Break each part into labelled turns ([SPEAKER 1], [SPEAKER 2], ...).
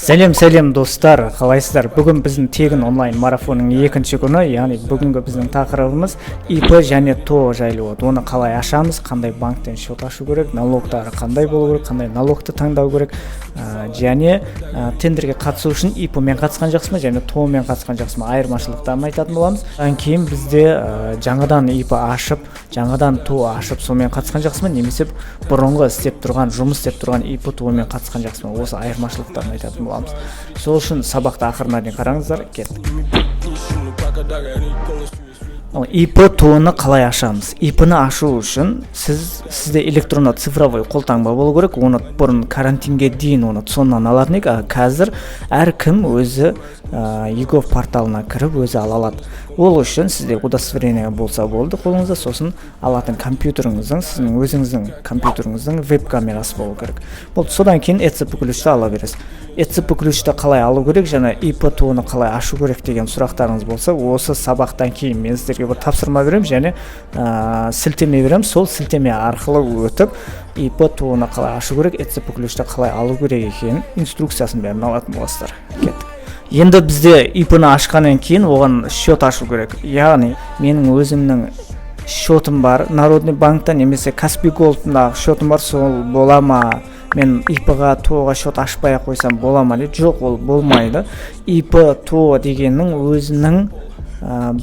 [SPEAKER 1] Сәлем достар, қалайсыздар? Бүгін біздің тегін онлайн марафонның екінші күні, яғни бүгінгі біздің тақырыбымыз ИП және ТО жайлы болады. Оны қалай ашамыз, қандай банктен шот ашу керек, налогтары қандай болу керек, қандай налогты таңдау керек, және тендерге қатысу үшін ИП мен қатысқан жақсы ма, және ТО мен қатысқан жақсы ма, айырмашылықтарын айтатын боламыз. Одан кейін бізде жаңадан ИП ашып, жаңадан ТО ашып, сонымен қатысқан жақсы ма, немесе бұрынғы жұмыс істеп тұрған ИП ТО мен қатысқан жақсы ма, осы айырмашылықтарын айтатын боламыз. Сол үшін сабақты ақырына дейін қараңыздар, кеттік. ИП ТОны қалай ашамыз? ИП-ны ашу үшін сізде электронды цифровой қолтаңба болу керек. Оны бұрын карантинге дейін оны соннан алатын ек. Қазір әркім өзі егов порталына кіріп өзі ала алады. Ол үшін сізде удостоверение болса болды қолыңызда, сосын алатын компьютеріңіздің, сіздің өзіңіздің компьютеріңіздің веб-камерасы болу керек. Содан кейін ECP ключті ала бересіз. ECP ключті қалай алу керек және ИП ТОны қалай ашу керек деген сұрақтарыңыз болса, осы сабақтан кейін мен сіздерге бір тапсырма беремін және сілтеме беремін. Сол сілтеме арқылы өтіп ИП ТОны қалай ашу керек, ECP ключті қалай алу керек екенін инструкциясын бәрін алатын боласыздар. Кеттік. Енді бізде ИП-ны ашқаннан кейін оған шот ашу керек. Яғни менің өзімнің шотым бар, Народный банкта немесе Каспий Голдтың шотым бар, сол бола ма? Мен ИП-ға, ТО-ға шот ашпай қойсам бола ма? Жоқ, ол болмайды. ИП ТО дегеннің өзінің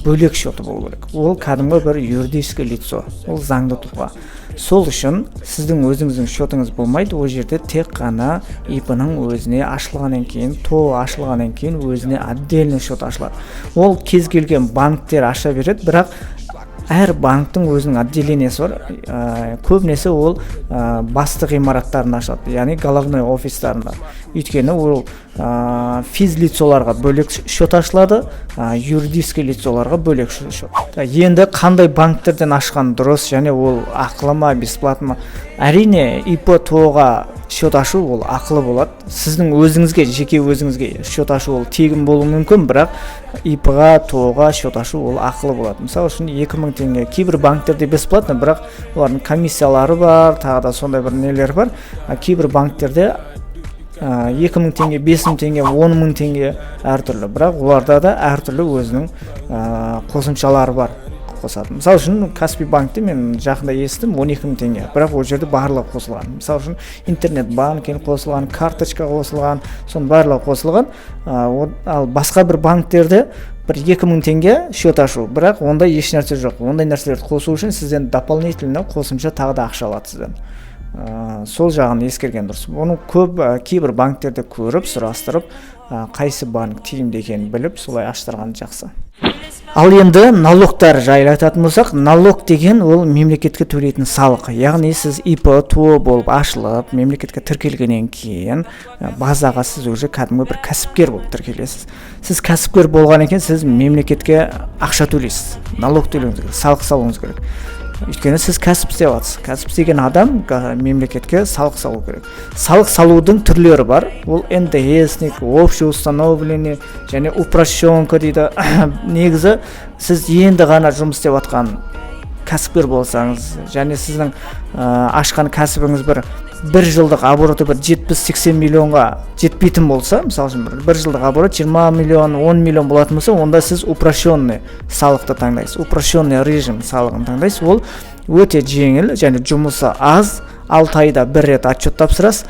[SPEAKER 1] бөлек шоты болу керек. Ол кәдімгі бір юридическое лицо, ол заңды тұлға. Сол үшін сіздің өзіңіздің шотыңыз болмайды, ол жерде тек қана ИП-ның өзіне ашылғаннан кейін, ТО ашылғаннан кейін өзіне отдельный шот ашылады. Ол кез келген банктер аша береді, бірақ әр банктың өзінің отделениесі бар. Көбінесе ол басты ғимараттарында ашылады, яғни головной офистарында. Өйткені ол физлицоларға бөлек шот ашылады, юридический лицоларға бөлек шот. Енді қандай банктерден ашқан дұрыс және ол ақылы ма, бесплатно ма? Әрине, ИП ТО-ға шот ашу ол ақылы болады. Сіздің өзіңізге, жеке өзіңізге шот ашу ол тегін болуы мүмкін, бірақ ИП-ға, ТО-ға шот ашу ол ақылы болады. Мысалы үшін 2000 теңге, кейбір банктерде бесплатно, бірақ олардың комиссиялары бар, тағы да сондай бір нелер бар. Кейбір банктерде 2000 теңге, 5000 теңге, 10.000 теңге әртүрлі, бірақ оларда да әртүрлі өзінің қосымшалары бар. Мысалы үшін Каспий банкте мен жақында естім 12.000 теңге, бірақ ол жерде барлығы қосылған. Мысалы үшін интернет банкин қосылған, карточка қосылған, соның барлығы қосылған. Ал басқа бір банктерде бір 2000 теңге шот ашу, бірақ онда еш нәрсе жоқ. Ондай нәрселерді қосу үшін сізден дополнительно қосымша тағы да ақша алады сізден. Сол жағын ескерген дұрыс. Оны кейбір банктерде көріп, сұрастырып, қайсы банк тиімді екенін біліп, солай аштырған жақсы. Ал енді налогтар жайлы айтатын болсақ, налог деген ол мемлекетке төлейтін салық. Яғни сіз ИП ТО болып ашылып, мемлекетке тіркелгеннен кейін базаға сіз уже кәдімгі бір кәсіпкер болып тіркелесіз. Сіз кәсіпкер болғаннан кейін сіз мемлекетке ақша төлейсіз, налог төлеуіңіз керек, салық салуыңыз керек. Өйткені сіз кәсіп істеп жатсыз. Кәсіп істеген адам мемлекетке салық салу керек. Салық салудың түрлері бар. Ол НДСник, общее установление және упрощенка дейді. Негізі сіз енді ғана жұмыс істеп жатқан кәсіпкер болсаңыз, және сіздің ашқан кәсібіңіз бір жылдық обороты 70-80 миллионға жетпейтін болса, мысалы үшін бір жылдық оборот 20 миллион, 10 миллион болатын болса, онда сіз упрощенный салықты таңдайсыз, упрощенный режим салығын таңдайсыз. Ол өте жеңіл және жұмысы аз, 6 айда бір рет отчет тапсырасыз,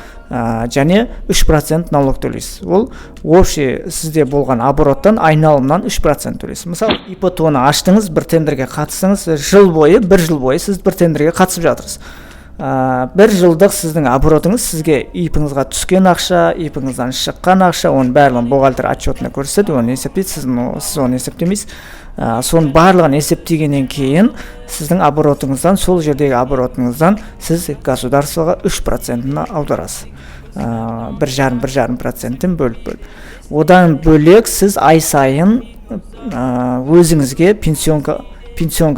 [SPEAKER 1] және 3% налог төлейсіз. Ол общий сізде болған обороттан, айналымнан 3% төлейсіз. Мысалы, ИП ТОны аштыңыз, бір тендерге қатыстыңыз, бір жыл бойы сіз бір тендерге қатысып жатырсыз. Бір жылдық сіздің оборотыңыз сізге ИП-іңізға түскен ақша, ИП-іңізден шыққан ақша, оның барлығын бухгалтер отчетына көрсетеді, оны есептейді, сіз оны есептемейсіз. Соның барлығын есептегеннен кейін сіздің оборотыңыздан, сол жердегі оборотыңыздан сіз государствоға 3%-ны аударасыз. 1,5% бөліп. Одан бөлек сіз ай сайын өзіңізге пенсионка,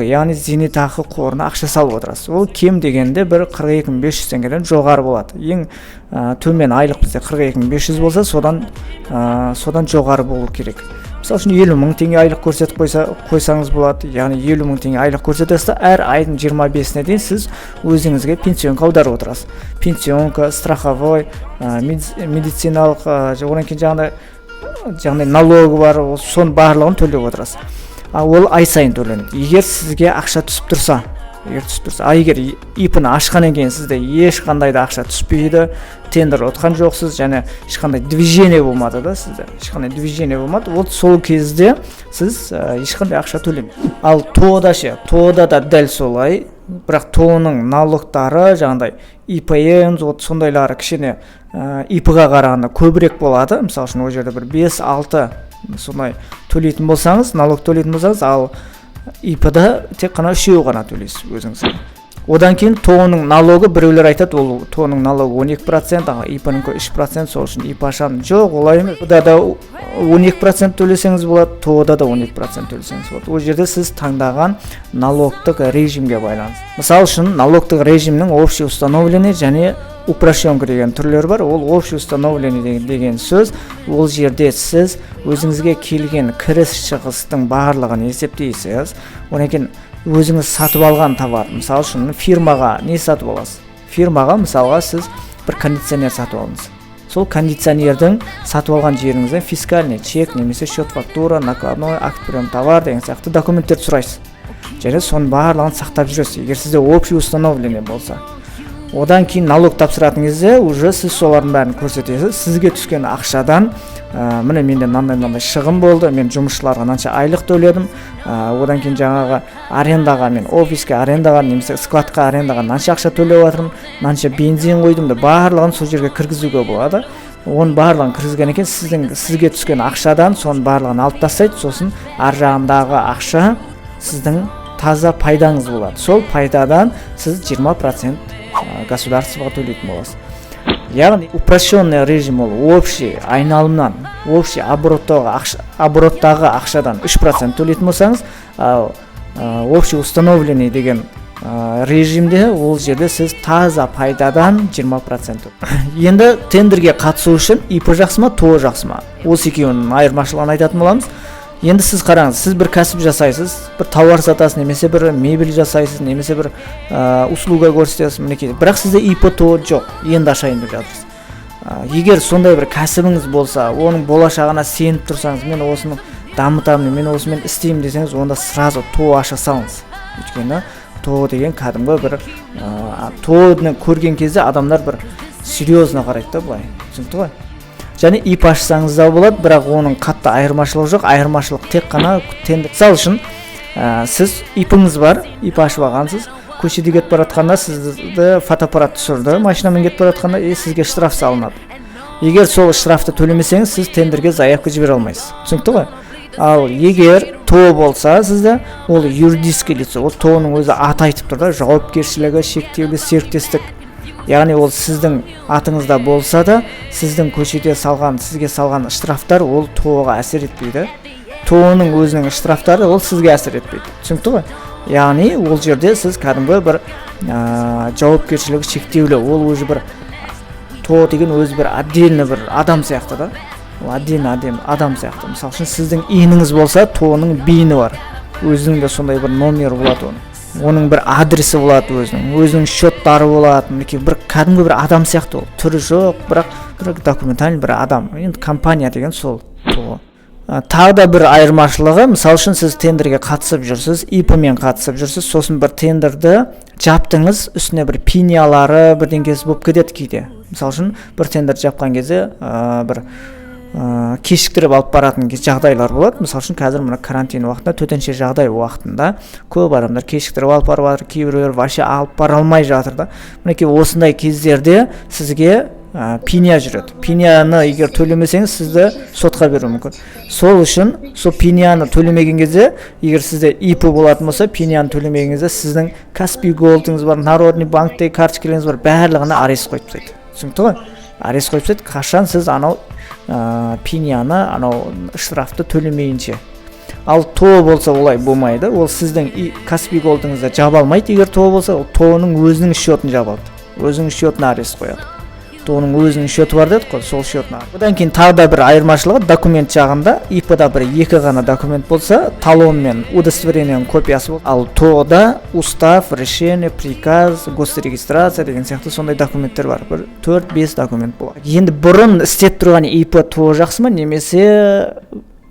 [SPEAKER 1] яғни зейнетақы қорына ақша салып отырасыз. Ол кем дегенде бір 42.500 теңгеден жоғары болады. Ең төмен айлық бізде 42.500 болса, содан жоғары болу керек. Мысалы үшін 50.000 теңге айлық көрсетіп қойсаңыз болады. Яғни 50.000 теңге айлық көрсетесіз, әр айдың 25-іне дейін сіз өзіңізге пенсионка аударып отырасыз. Пенсионка, страховой, медициналық, одан кейін жаңағыдай налогі бар, соның барлығын төлеп отырасыз. Ол ай сайын төленеді. Егер сізге ақша түсіп тұрса, егер ИП-ны ашқаннан кейін сізде ешқандай да ақша түспейді, тендер ұтқан жоқсыз, және ешқандай движение болмады да, сізде ешқандай движение болмады, вот сол кезде сіз ешқандай ақша төлемейсіз. Ал ТО-да ше, ТО-да да дәл солай, бірақ ТО-ның налогтары жаңағыдай ИПН, вот сондайлары кішкене ИП-ға қарағанда көбірек болады. Мысалы үшін ол жерде бір 5-6 сондай төлейтін болсаңыз, налог төлейтін болсаңыз, ал ИП-да тек қана 3 ғана төлейсіз өзіңіз. Одан кейін ТО-ның налогы, біреулер айтады, ол ТО-ның налогы 12%, ИП-ніңкі 3%, сол үшін ИП ашамын. Жоқ, олай емес. ТО-да да 12% төлесеңіз болады, ТО-да да 12% төлесеңіз болады. Ол жерде сіз таңдаған налогтық режимге байланысты. Мысалы үшін налогтық режимнің общий установленный және упрощенка деген түрлері бар. Ол общий установленный деген сөз, ол жерде сіз өзіңізге келген кіріс шығыстың барлығын есептейсіз. Одан кейін өзіңіз сатып алған товар, мысалы үшін фирмаға не сатып аласыз? Фирмаға мысалға сіз бір кондиционер сатып алдыңыз. Сол кондиционердің сатып алған жеріңізден фискальный чек, немесе счет фактура, накладной, акт прием товар деген сияқты документтерді сұрайсыз. Және соның барлығын сақтап жүресіз, егер сізде общий установленный болса. Одан кейін налог тапсыратын кезде уже сіз солардың бәрін көрсетесіз. Сізге түскен ақшадан міне менде мынандай шығын болды, мен жұмысшыларға мынанша айлық төледім, одан кейін жаңағы арендаға, мен офиске арендаға, немесе складқа арендаға мынанша ақша төлеп жатырмын, мынанша бензин қойдым да, барлығын сол жерге кіргізуге болады. Оның барлығын кіргізгеннен кейін сізге түскен ақшадан соның барлығын алып тастайды, сосын ар жағындағы ақша сіздің таза пайдаңыз болады. Сол пайдадан сіз 20% государствоға төлейтін боласыз. Яғни упрощенный режим ол общий айналымнан, общий обороттағы ақшадан 3% төлейтін болсаңыз, общий установленный деген режимде ол жерде сіз таза пайдадан 20%. Енді тендерге қатысу үшін ИП жақсы ма, ТО жақсы ма? Осы екеуінің айырмашылығын айтатын боламыз. Енді сіз қараңыз, сіз бір кәсіп жасайсыз, бір тауар сатасыз, немесе бір мебель жасайсыз, немесе бір услуга көрсетесіз, мінекей. Бірақ сізде ИП ТО жоқ, енді ашайын деп жатырсыз. Егер сондай бір кәсібіңіз болса, оның болашағына сеніп тұрсаңыз, мен осыны дамытамын, мен осымен істеймін десеңіз, онда сразу ТО аша салыңыз. Өйткені ТО деген кәдімгі бір ТО-ны көрген кезде адамдар бір серьезно қарайды да, былай. Түсінікті ғой? Және ИП ашсаңыз да болады, бірақ оның қатты айырмашылығы жоқ. Айырмашылық тек қана тендер. Мысалы үшін сіз ИП-іңіз бар, ИП ашып алғансыз, көшеде кетіп бара жатқанда сізді фотоаппарат түсірді, машинамен кетіп бара жатқанда сізге штраф салынады. Егер сол штрафты төлемесеңіз, сіз тендерге заявка жібере алмайсыз. Түсінікті ғой? Ал егер ТО болса сізде, ол юридический лицо, ол ТО-ның өзі аты айтып тұр да, жауапкершілігі шектеулі серіктестік. Яғни ол сіздің атыңызда болса да, сіздің көшеде сізге салған штрафтар ол ТО-ға әсер етпейді. ТО-ның өзінің штрафтары ол сізге әсер етпейді. Түсінікті ғой? Яғни ол жерде сіз кәдімгі бір жауапкершілігі шектеулі, ол өзі бір ТО деген өзі бір отдельный бір адам сияқты да. Ол отдельный адам сияқты. Мысалы үшін сіздің иініңіз болса, ТО-ның бейіні бар. Өзінің де сондай бір номері болады оның бір адресі болады, өзінің счеттары болады, бір кәдімгі бір адам сияқты ол. Түрі жоқ, бірақ документальный бір адам. Енді компания деген сол ТО. Тағы да бір айырмашылығы, мысалы үшін сіз тендерге қатысып жүрсіз, ИП-мен қатысып жүрсіз, сосын бір тендерді жаптыңыз, үстіне бір пинялары бірдеңкесі болып кетеді кейде. Мысалы үшін бір тендер жапқан кезде бір кешіктіріп алып баратын жағдайлар болады. Мысалы үшін қазір мына карантин уақытында, төтенше жағдай уақытында көп адамдар кешіктіріп алып барып жатыр, кейбіреулер вообще алып бара алмай жатыр да. Мінекей осындай кездерде сізге пиня жүреді. Пиняны егер төлемесеңіз, сізді сотқа беруі мүмкін. Сол үшін сол пиняны төлемеген кезде, егер сізде ИП болатын болса, пиняны төлемеген кезде сіздің Каспий голдыңыз бар, Народный банктегі карточкаларыңыз бар, барлығына арест қойып тастайды. Түсінікті ғой? Арест қойып тастайды, қашан сіз анау пиняны, анау штрафты төлемейінше. Ал ТО болса олай болмайды. Ол сіздің Каспий голдыңызды жаба алмайды. Егер ТО болса, ол ТО-ның өзінің счетін жабады. Өзінің счетіне арест қояды. оның өзінің счеты бар дедік қой, сол счетына. Одан кейін тағы да бір айырмашылығы документ жағында ИП-да бір екі ғана документ болса, талон мен удостоверениенің копиясы болды. Ал ТО-да устав, решение, приказ, госрегистрация деген сияқты сондай документтер бар. Бір 4-5 документ болады. Енді бұрын істеп тұрған ИП ТО жақсы ма, немесе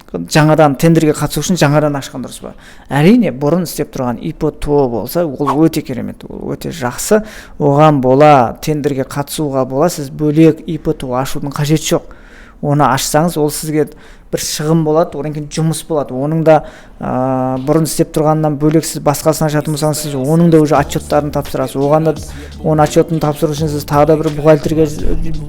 [SPEAKER 1] жаңадан тендерге қатысу үшін жаңадан ашқан дұрыс па? Әрине, бұрын істеп тұрған ИП ТО болса, ол өте керемет, ол өте жақсы. Оған бола, тендерге қатысуға бола, сіз бөлек ИП ТО ашудың қажеті жоқ. Оны ашсаңыз, ол сізге бір шығын болады, одан кейін жұмыс болады. Оның да бұрын істеп тұрғаннан бөлек сіз басқасын ашатын болсаңыз, сіз оның да уже отчеттарын тапсырасыз. Оған да оның отчетін тапсыру үшін сіз тағы да бір бухгалтерге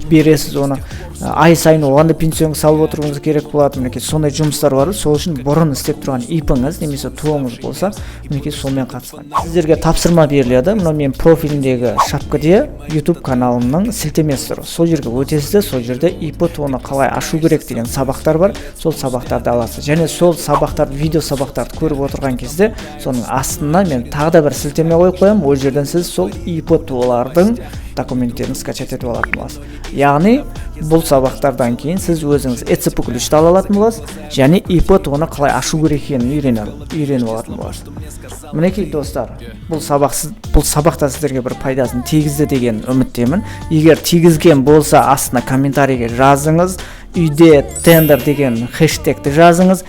[SPEAKER 1] бересіз оны. Ай сайын оған да пенсияңыз салып отыруыңыз керек болады. Мінекей сондай жұмыстар бар. Сол үшін бұрын істеп тұрған ИП-ңіз немесе ТО-ңыз болса, мінекей сонымен қатысқан. Сіздерге тапсырма беріледі. Мына мен профиліндегі шапкаде YouTube каналымның сілтемесі тұр. Сол жерге өтесіз, сол жерде ИП ТО-ны қалай ашу керек деген сабақтар бар. Сол сабақтарды аласыз. Және сол сабақтарды, видео сабақтарды көріп отырған кезде, соның астына мен тағы да бір сілтеме қойып қоямын. Ол жерден сіз сол ИП ТО-лардың документтерін скачать етіп алатын боласыз. Яғни бұл сабақтардан кейін сіз өзіңіз ЭЦП ключты ала алатын боласыз, және ИП ТО-ны қалай ашу керек екенін үйреніп алатын боласыз. Мінекей достар, бұл сабақта сіздерге бір пайдасын тигізді деген үміттемін. Егер тигізген болса, астына комментарийге жазыңыз. Үйде тендер деген хэштегті жазыңыз.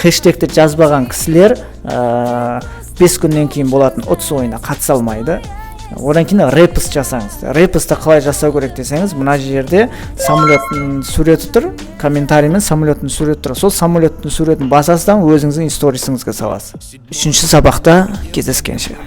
[SPEAKER 1] Хэштегті жазбаған кісілер 5 күннен кейін болатын ұтыс ойынына қатыса алмайды. Одан кейін репост жасаңыз. Репостты қалай жасау керек десеңіз, мына жерде самолеттің суреті тұр, комментариймен самолеттің суреті тұр. Сол самолеттің суретін басасыздан өзіңіздің сторисіңізге саласыз. 3-ші сабақта кездескенше.